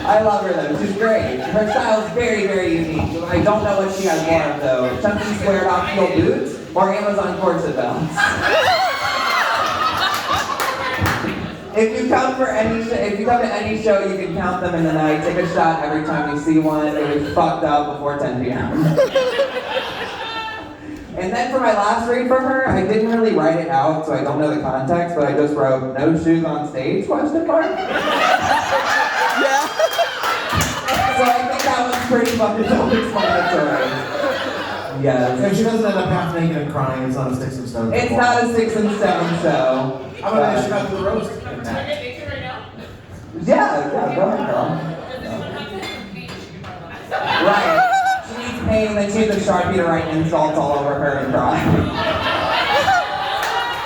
I love her though, she's great. Her style's very, very unique. I don't know what she has more of though. Chunky squared off heel boots or Amazon corset belts. If you come to any show, you can count them in the night. Take a shot every time you see one. It was fucked up before 10 p.m. And then for my last read for her, I didn't really write it out, so I don't know the context, but I just wrote, "No shoes on stage?" Yeah. So I think that was pretty fucking self-explanatory. Yes. If she doesn't end up half naked and crying, it's not a sticks and stones. It's not a 6 and 7 show. How about if she got to the roast? Yeah, go ahead, girl. Right. She needs pain, then she needs a Sharpie to write insults all over her and cry.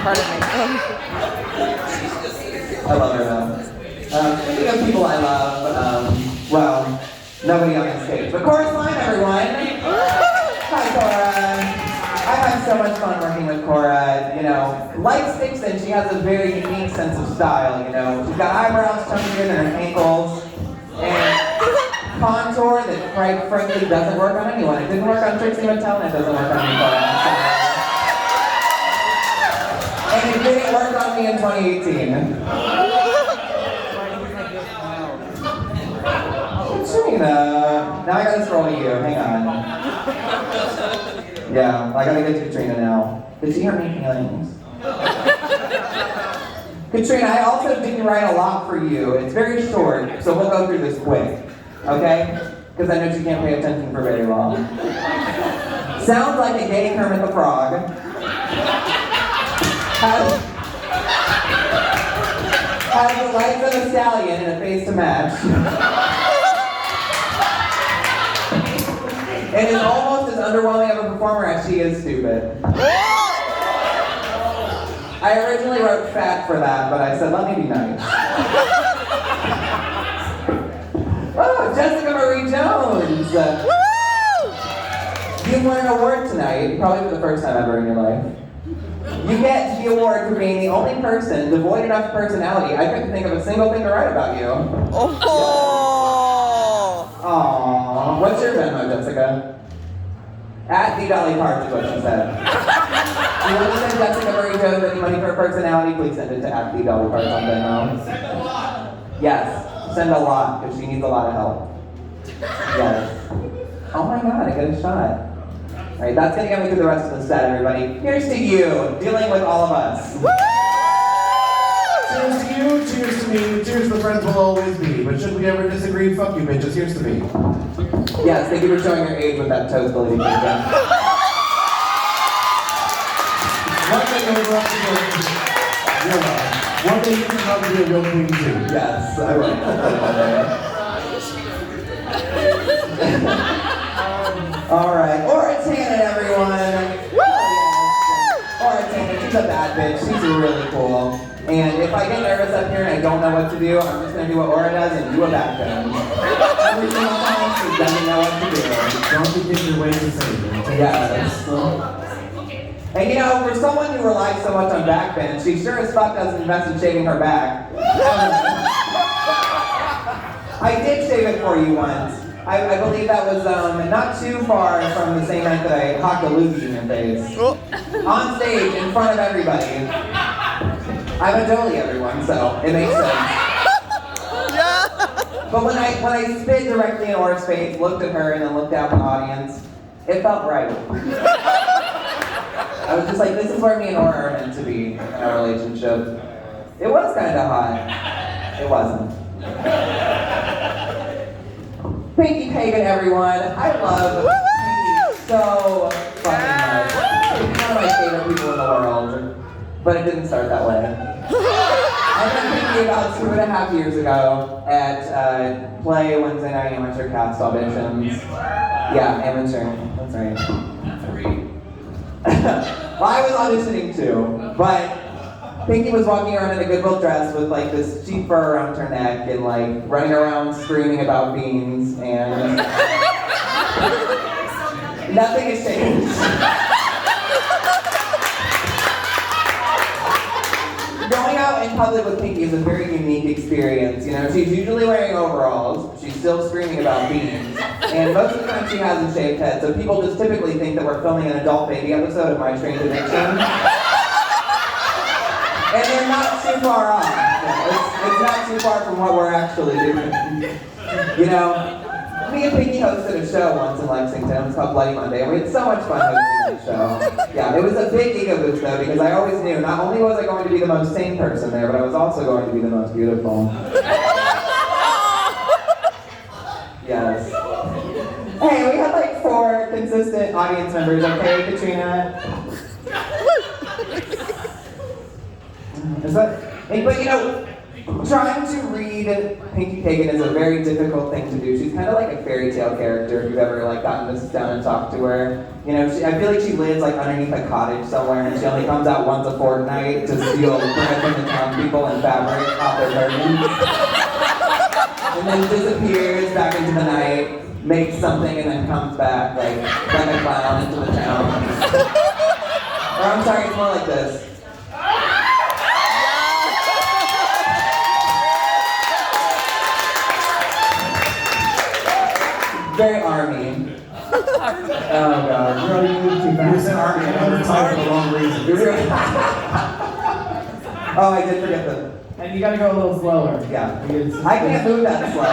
Pardon me. I love her though. Speaking of people I love, well, nobody on the stage, but Chorus Line, everyone. Hi, Cora. I have so much fun working with Cora. You know, like Stixon, she has a very unique sense of style. You know, she's got eyebrows chunkier than her ankles, and contour that quite frankly doesn't work on anyone. It didn't work on Trixie Mattel, and it doesn't work on me, Cora. And it didn't work on me in 2018. Katrina, now I gotta scroll to you. Hang on. Yeah, I gotta get to Katrina now. Did she hurt my feelings? Katrina, I also didn't write a lot for you. It's very short, so we'll go through this quick. Okay? Because I know she can't pay attention for very long. Sounds like a gay Kermit the Frog. Has the legs of a stallion and a face to match. And is almost as underwhelming of a performer as she is stupid. I originally wrote fat for that, but I said, let me be nice. Oh, Jessica Marie Jones! You won an award tonight, probably for the first time ever in your life. You get the award for being the only person devoid enough personality. I couldn't think of a single thing to write about you. Oh. Aww. What's your Venmo, Jessica? At the Dolly Parton is what she said. If you want to send Jessica Marie Jones any money for her personality, please send it to at the Dolly Parton on Venmo. Send a lot. Yes, send a lot, because she needs a lot of help. Yes. Oh my god, I get a shot. Alright, that's gonna get me through the rest of the set, everybody. Here's to you, dealing with all of us. Cheers to you, cheers to me, cheers to friends will always be. But should we ever disagree, fuck you bitches, here's to me. Yes, thank you for showing your age with that toast ability, Jason. One day you'll grow up to be a one day you can probably be a real queen too. Yes, I will. Alright, Ora Tannen, everyone. Ora Tannen, she's a bad bitch. She's really cool. And if I get nervous up here and I don't know what to do, I'm just going to do what Ora does and do a back bend. Every single time, she doesn't know what to do. Don't forget your way to save it. Yes. And you know, for someone who relies so much on back bend, she sure as fuck doesn't invest in shaving her back. I did shave it for you once. I believe that was not too far from the same night that I hocked a loogie in your face. On stage, in front of everybody. I'm a Jolie, everyone, so it makes sense. But when I spit directly in Ora's face, looked at her, and then looked out at the audience, it felt right. I was just like, this is where me and Ora are meant to be in our relationship. It was kind of hot. It wasn't. Pinky Pagan, everyone. I love Pinky so fucking much. She's one of my favorite people in the world. But it didn't start that way. I met Pinky about 2.5 years ago at Play Wednesday night amateur cast auditions. Yeah, amateur. That's right. Well, I was auditioning too, but Pinky was walking around in a Goodwill dress with like this cheap fur around her neck and like running around screaming about beans, and nothing has changed. Going out in public with Pinky is a very unique experience. You know, she's usually wearing overalls. She's still screaming about beans. And most of the time she has a shaved head, so people just typically think that we're filming an adult baby episode of My Strange Addiction. And they're not too far off. It's not too far from what we're actually doing. You know, me and Pinky hosted a show once in Lexington. It was called Bloody Monday, and we had so much fun hosting the show. Yeah, it was a big ego boost though, because I always knew not only was I going to be the most sane person there, but I was also going to be the most beautiful. Yes. Hey, we had like 4 consistent audience members, okay, Katrina? Is that? But you know, trying to read Pinky Pagan is a very difficult thing to do. She's kind of like a fairy tale character if you've ever like gotten to sit down and talk to her. You know, I feel like she lives like underneath a cottage somewhere, and she only comes out once a fortnight to steal bread from the townspeople and fabric off their curtains. And then disappears back into the night, makes something, and then comes back like a clown into the town. Or I'm sorry, it's more like this. Very army. Oh god. Girl, you moved too fast. You said army another time for the wrong reason. Oh, I did forget the. And you gotta go a little slower. Yeah. I can't move that slow.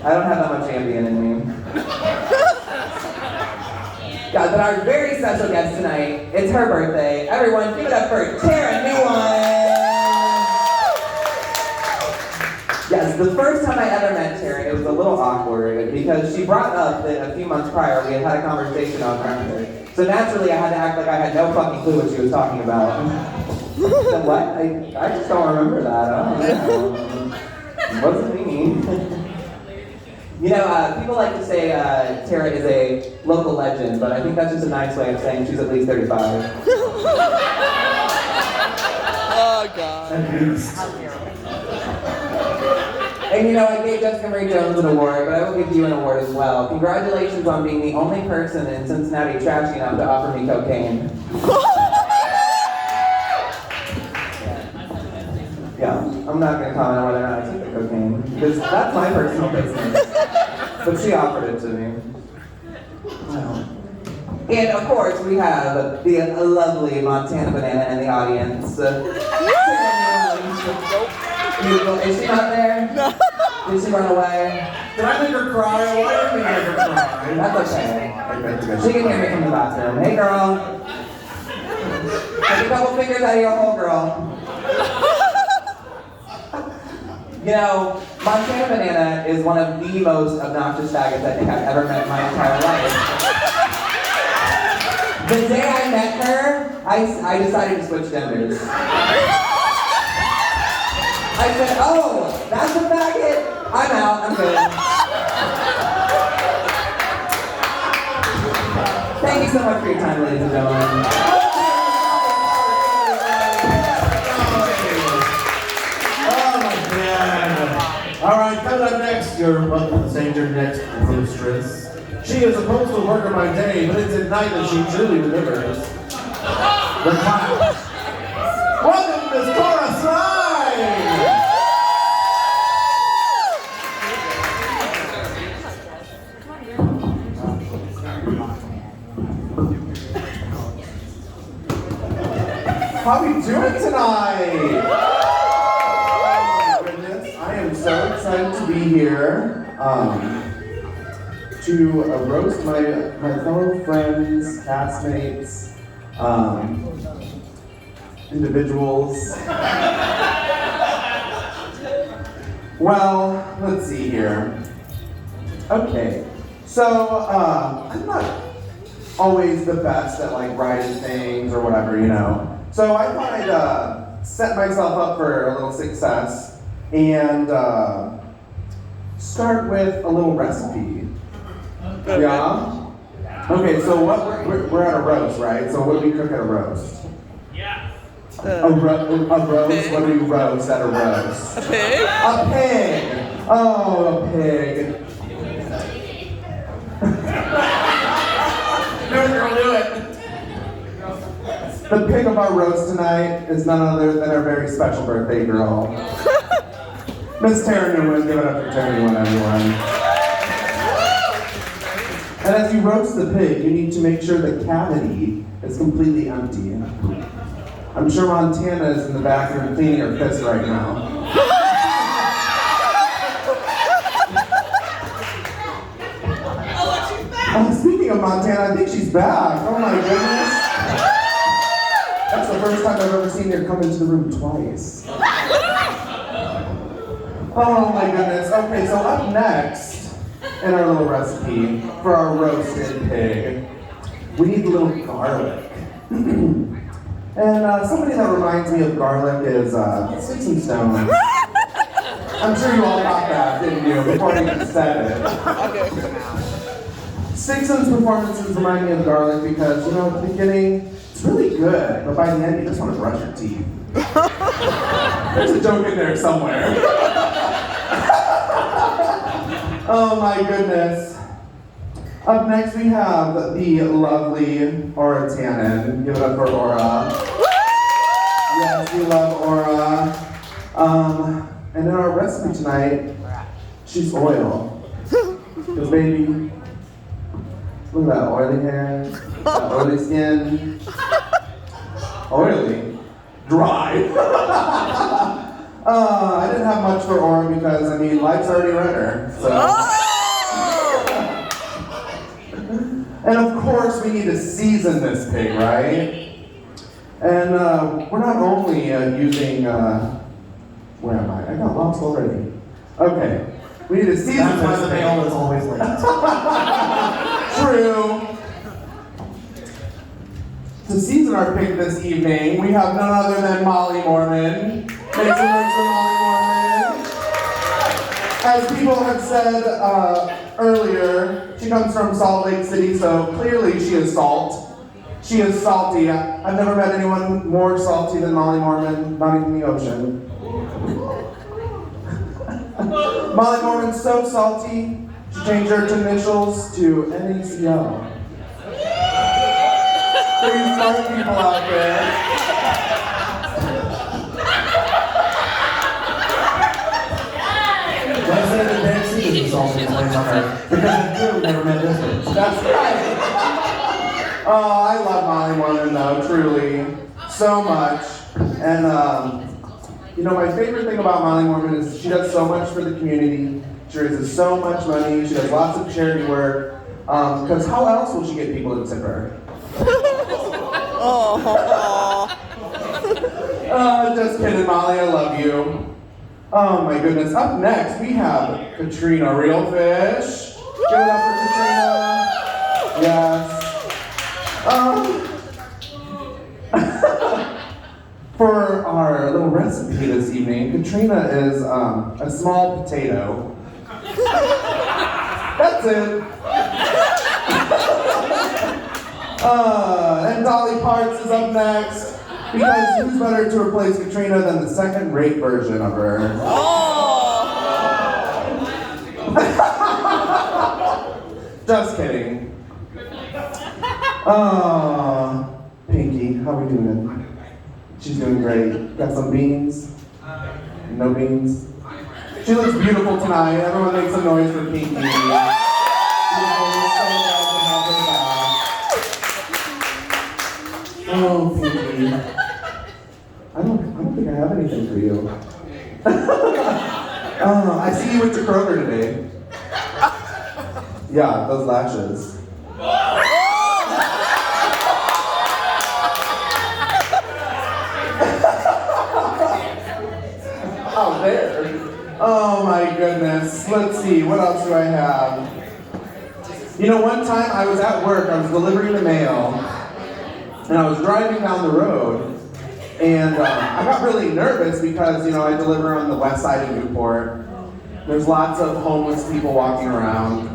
I don't have that much ambient in me. God, but our very special guest tonight, it's her birthday. Everyone, give it up for Tara Newan! Yes, the first time I ever met Tara, it was a little awkward because she brought up that a few months prior we had had a conversation on Grindr. So naturally I had to act like I had no fucking clue what she was talking about. So what? I just don't remember that. I don't know. What does it mean? You know, people like to say Tara is a local legend, but I think that's just a nice way of saying she's at least 35. Oh, God. At least. And you know, I gave Jessica Marie Jones an award, but I will give you an award as well. Congratulations on being the only person in Cincinnati trashy enough to offer me cocaine. Yeah, I'm not going to comment on whether or not I took the cocaine, because that's my personal business. But she offered it to me. Well. And of course, we have the lovely Montana Banana in the audience. Beautiful. Is she not there? No. Did she run away? Did I make her cry? Why did I make her cry? That's okay. She can hear me from the bathroom. Hey, girl. Take a couple fingers out of your hole, girl. You know, Montana Banana is one of the most obnoxious faggots I think I've ever met in my entire life. The day I met her, I decided to switch genders. I said, oh, that's a faggot? I'm out, I'm good. Thank you so much for your time, ladies and gentlemen. All right, coming up next, you're welcome to say your next mistress. She is a postal worker by day, but it's at night that she truly delivers the cloud. Welcome, Miss Cora Slide! How are we doing tonight? I am so excited to be here to roast my fellow friends, castmates, individuals. Well, let's see here. Okay, so I'm not always the best at like writing things or whatever, you know. So I thought I'd set myself up for a little success and start with a little recipe. Yeah? Okay, so what we're at a roast, right? So what do we cook at a roast? Yeah. A roast? What do we roast at a roast? A pig? A pig! Oh, a pig. No, girl, do it. The pick of our roast tonight is none other than our very special birthday girl, Miss Tara Newman. Give it up for Tara Newman, everyone. And as you roast the pig, you need to make sure the cavity is completely empty. I'm sure Montana is in the bathroom cleaning her fist right now. Speaking of Montana, I think she's back. Oh my goodness. That's the first time I've ever seen her come into the room twice. Oh my goodness. Okay, so up next in our little recipe for our roasted pig, we need a little garlic. And somebody that reminds me of garlic is Sticks and Stones. I'm sure you all got that, didn't you, before I even said it. Sticks and performances remind me of garlic because, you know, at the beginning, it's really good, but by the end, you just want to brush your teeth. There's a joke in there somewhere. Oh my goodness. Up next, we have the lovely Aura Tannen. Give it up for Aura. Yes, we love Aura. And in our recipe tonight, she's oil. Because baby, look at that oily hair, that oily skin. Oily. Dry. I didn't have much for Aura because, I mean, life's already run her, so. And of course, we need to season this pig, right? And we're not only using, where am I? I got lost already. Okay, we need to season That's why this the pig. mail is always late. True. To season our pig this evening, we have none other than Molly Mormon. Make some noise for Molly Mormon. As people have said earlier, she comes from Salt Lake City, so clearly she is salt. She is salty. I've never met anyone more salty than Molly Mormon, not even the ocean. Molly Mormon's so salty, she changed her initials to NACO. Pretty smart people out there. Don't say that Dan Seaton is also plays on her, because I do never met this bitch. That's right. Oh, I love Molly Mormon though, truly. So much. And you know, my favorite thing about Molly Mormon is she does so much for the community. She raises so much money. She does lots of charity work. Because how else will she get people to tip her? Just kidding, Molly. I love you. Oh my goodness. Up next, we have Katrina Realfish. Give it up for Katrina. Yes. For our little recipe this evening, Katrina is a small potato. That's it. And Dolly Parts is up next. Because who's better to replace Katrina than the second-rate version of her? Just kidding. Pinky, how are we doing? She's doing great. Got some beans? No beans? She looks beautiful tonight. Everyone make some noise for Pinky. Beautiful. We're so glad to have her back. Oh, Pinky. I don't think I have anything for you. I see you went to Kroger today. Yeah, those lashes. Out there. Oh my goodness. Let's see, what else do I have? You know, one time I was at work, I was delivering the mail, and I was driving down the road, and I got really nervous because, you know, I deliver on the west side of Newport. There's lots of homeless people walking around.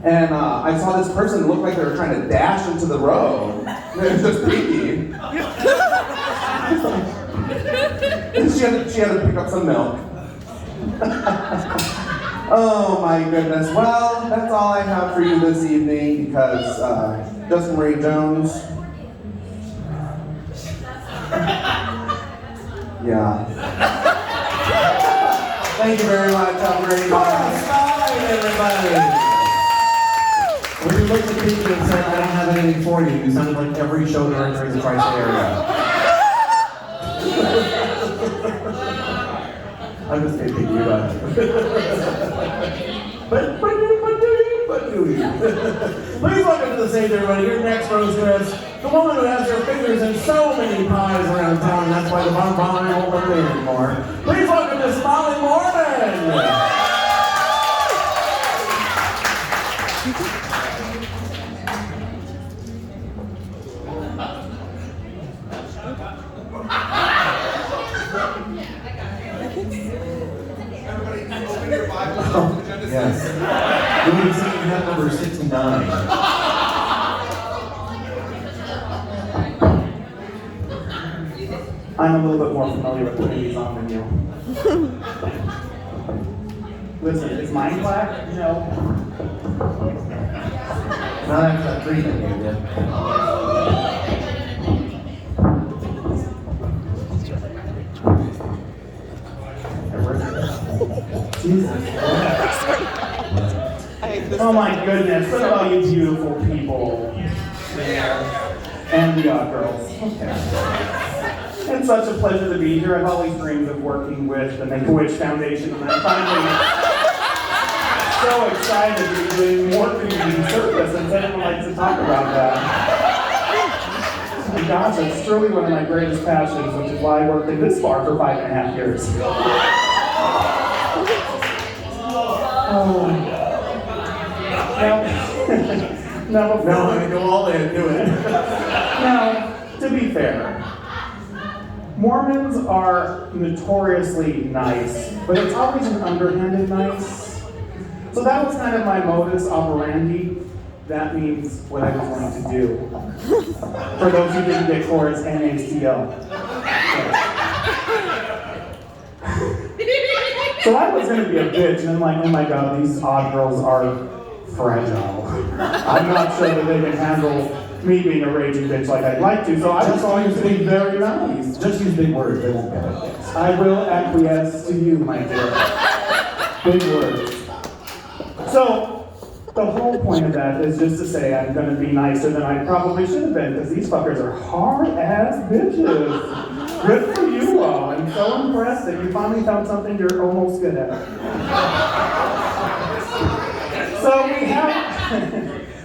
And I saw this person look like they were trying to dash into the road. It was just Pinky. she had to pick up some milk. Oh my goodness. Well, that's all I have for you this evening because Justin Ray Jones, Yeah. Thank you very much. Have a great night. Smile, everybody. When you looked at people and said, I don't have anything for you, you sounded like every show during the Tri-State area. I'm just kidding, you guys. But do you? Please welcome to the stage, everybody. Your next rose the woman who has her fingers in so many pies around town, and that's why the bonbon won't work there anymore. Please welcome to Smiley Mormon! Yes. We'll be singing hymn number 69. I'm a little bit more familiar with putting these on than you. Listen, is mine black? No. No, that's that tree thing you did. Jesus. Oh my goodness, look at all you beautiful people. And the girls. Okay. It's such a pleasure to be here. I've always dreamed of working with the Make-A-Wish Foundation, and I'm finally so excited to be doing more community service, and anyone likes to talk about that. Oh my gosh, it's truly one of my greatest passions, which is why I worked at this bar for 5.5 years. Now, I'm going to go all in and do it. Now, to be fair, Mormons are notoriously nice, but it's always an underhanded nice. So that was kind of my modus operandi. That means what I was going to do. For those who didn't get chorus, NACL. So I was going to be a bitch, and I'm like, oh my god, these odd girls are fragile. I'm not sure that they can handle me being a raging bitch like I'd like to, so I was going to be very nice. Just use big words, they won't get it. I will acquiesce to you, my dear. Big words. So, the whole point of that is just to say I'm going to be nicer than I probably should have been, because these fuckers are hard-ass bitches. Good for you all. I'm so impressed that you finally found something you're almost good at. So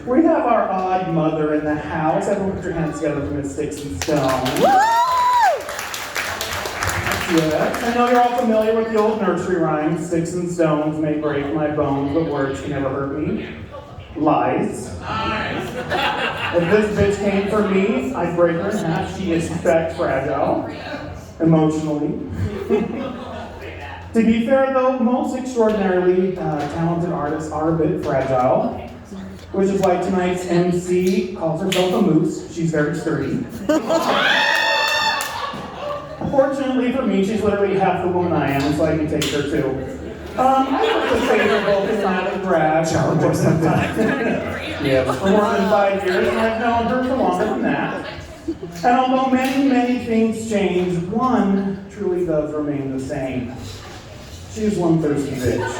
we have our odd mother in the house. Everyone put your hands together for Miss Sticks and Stones. Yes, I know you're all familiar with the old nursery rhyme, sticks and stones may break my bones, but words can never hurt me. Lies. If this bitch came for me, I'd break her in half. She is in fact fragile, emotionally. To be fair though, most extraordinarily talented artists are a bit fragile, which is why tonight's MC calls herself a moose. She's very sturdy. Fortunately for me, she's literally half the woman I am, so I can take her too. I have to say they're both in line of drag for more than 5 years, and I've known her for longer than that. And although many, many things change, one truly does remain the same. She's one thirsty bitch.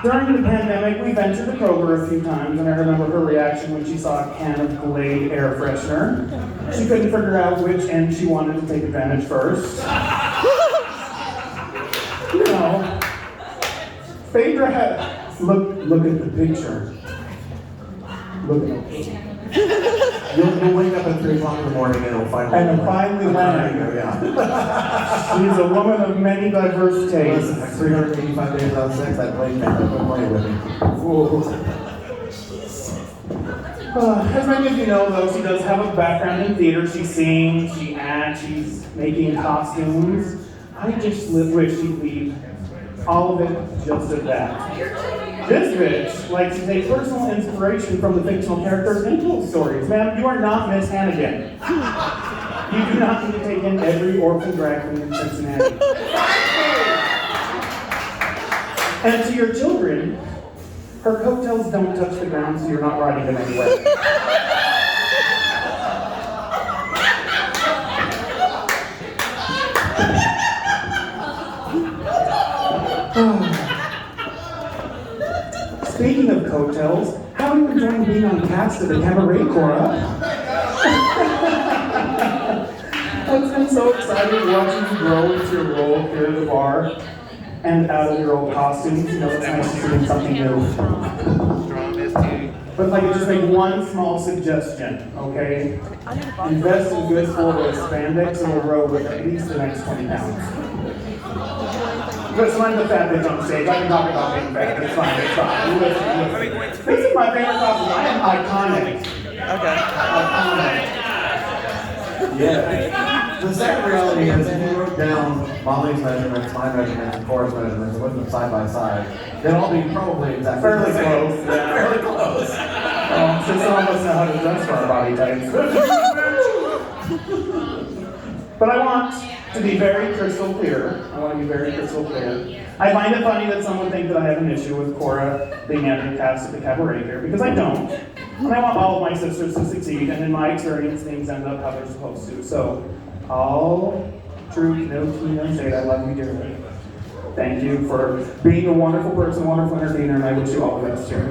During the pandemic, we ventured to Kroger a few times, and I remember her reaction when she saw a can of Glade air freshener. She couldn't figure out which end she wanted to take advantage first. You know, Phaedra had, look at the picture. Look at it. You'll wake up at 3 o'clock in the morning and it'll finally land. Yeah. She's a woman of many diverse tastes. Listen, 385 days without sex, I blame that. Quit playing with me. As many of you know, though, she does have a background in theater. She sings, she acts, she's making costumes. I just wish she'd leave all of it just at that. This bitch likes to take personal inspiration from the fictional characters and told stories. Ma'am, you are not Miss Hannigan. You do not need to take in every orphan drag queen in Cincinnati. And to your children, her coattails don't touch the ground, so you're not riding them anywhere. Speaking of coattails, how are you enjoying being on cast at the cabaret, Cora? It's been so exciting watching you grow into your role here at the bar and out of your old costumes. You know, it's nice to see something new. But if I could just make one small suggestion, okay? Invest in good four-way spandex and we'll grow with at least the next 20 pounds. Listen, I'm the fat bitch on stage. I can talk about being fat. It's fine, it's fine. Listen. This is my favorite costume. I am iconic. Okay. Iconic. Yeah. The second reality is if you wrote down Molly's measurements, my measurements, and Cora's measurements, and put them side by side, they'd all be probably exactly Fairly the same. close. Yeah. Fairly close. So some of us know how to dress for our body types. But I want to be very crystal clear. I want to be very crystal clear. I find it funny that some would think that I have an issue with Cora being cast at the cabaret here, because I don't. And I want all of my sisters to succeed, and in my experience, things end up how they're supposed to. So, all truth, no tea, no shade, I love you dearly. Thank you for being a wonderful person, a wonderful entertainer, and I wish you all the best here.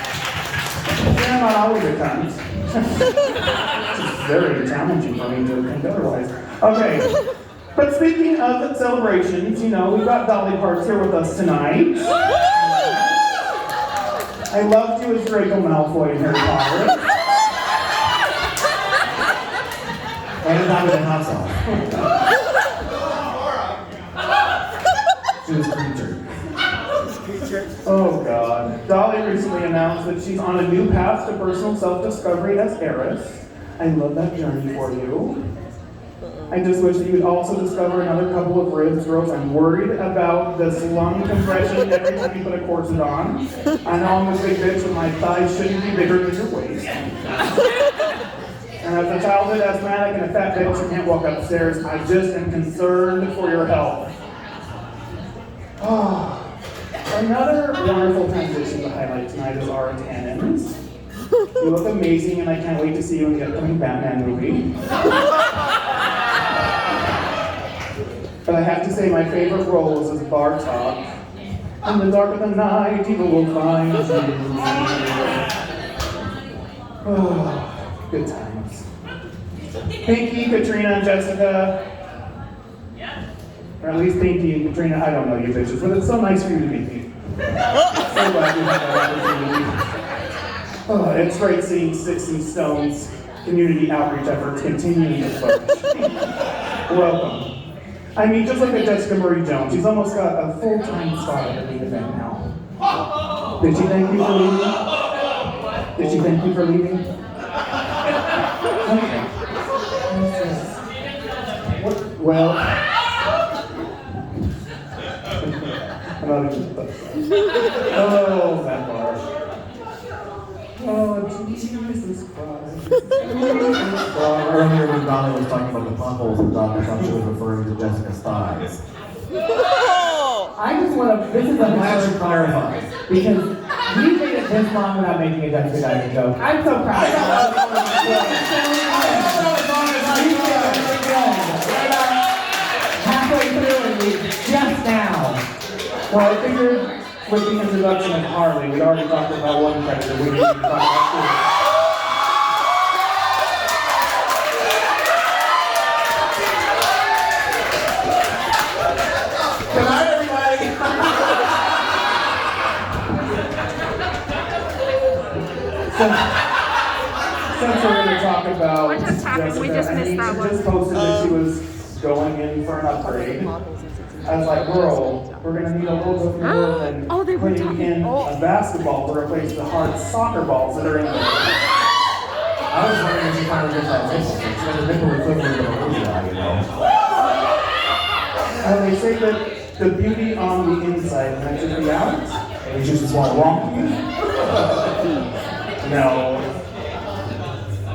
Yeah, not always at times. It's very challenging for me to think otherwise. Okay, but speaking of celebrations, you know, we've got Dolly Parton here with us tonight. I loved you as Draco Malfoy in Harry Potter. And not with a hot sauce. She was creature. Oh God. Dolly recently announced that she's on a new path to personal self-discovery as heiress. I love that journey for you. I just wish that you would also discover another couple of ribs, girls. I'm worried about this lung compression every time you put a corset on. I know I'm a big bitch, but my thighs shouldn't be bigger than your waist. And as a childhood asthmatic and a fat bitch who can't walk upstairs, I just am concerned for your health. Oh, another wonderful transition to highlight tonight is our tannins. You look amazing, and I can't wait to see you in the upcoming Batman movie. But I have to say, my favorite role is as Bartok. In the dark of the night, evil will find you. Oh, good times. Pinky, Katrina, and Jessica. Or at least Pinky and Katrina, I don't know you bitches, but it's so nice for you to meet me. So glad you had that opportunity. Oh, it's great seeing Sticks and Stones community outreach efforts continuing to flourish. Welcome. I mean, just like a Jessica Marie Jones, she's almost got a full-time spot at the main event now. Did she thank you for leaving? Did she thank you for leaving? Okay. Well, I'm not even oh, that bar. Oh, Jesus Christ. Earlier when Dolly was talking about the potholes, the doctor thought she was referring to Jessica's thighs. I just want to, this is a I'm glad you clarified. because we made it this long without making a Jessica Diamond joke. I'm so proud of halfway through and we just now. Well, I figured with the introduction of Harley, we already talked about one predator, we need to talk about two. Good night, everybody. Since we're going to talk about What just happened? We just Jessica, missed that she one. just posted that she was going in for an upgrade. I was like, girl, we're going to need a little bit more than Oh, they were putting talking- in oh. a basketball to replace the hard soccer balls that are in there. I was wondering if she finally gets that nipple. She has a nipple equivalent of a movie eye, you know. They say that the beauty on the inside matches the out. And you choose to swallow wrong. No.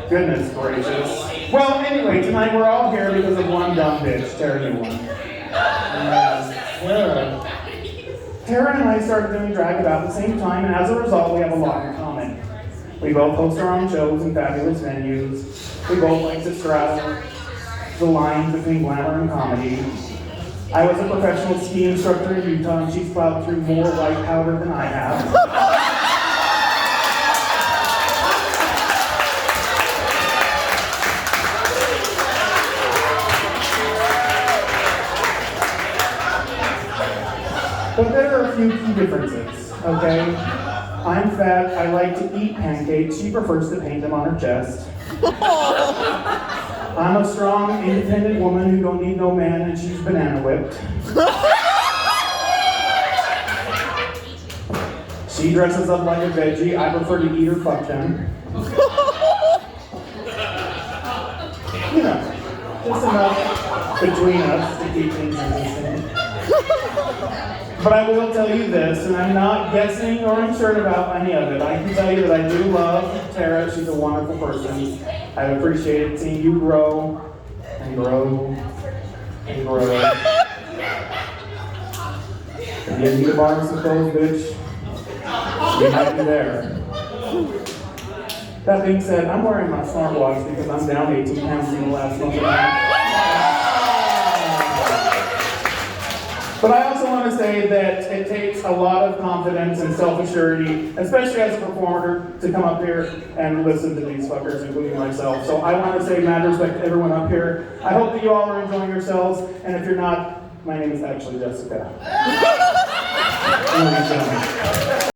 Goodness gracious. Well, anyway, tonight we're all here because of one dumb bitch, Tara Newland. Tara and I started doing drag about the same time, and as a result, we have a lot in common. We both host our own shows in fabulous venues. We both like to straddle the lines between glamour and comedy. I was a professional ski instructor in Utah, and she's plowed through more white powder than I have. But there are a few key differences, okay? I'm fat, I like to eat pancakes, she prefers to paint them on her chest. I'm a strong, independent woman who don't need no man, and she's banana whipped. She dresses up like a veggie, I prefer to eat or fuck them. You know, just enough between us to keep things interesting. But I will tell you this, and I'm not guessing or uncertain about any of it. I can tell you that I do love Tara. She's a wonderful person. I've appreciated seeing you grow and grow and grow. If you need a bar of clothes, bitch, you might be there. That being said, I'm wearing my smartwatch because I'm down 18 pounds in the last month and a half. But I also want to say that it takes a lot of confidence and self-assurity, especially as a performer, to come up here and listen to these fuckers, including myself. So I want to say mad respect to everyone up here. I hope that you all are enjoying yourselves, and if you're not, my name is actually Jessica. Ladies and gentlemen.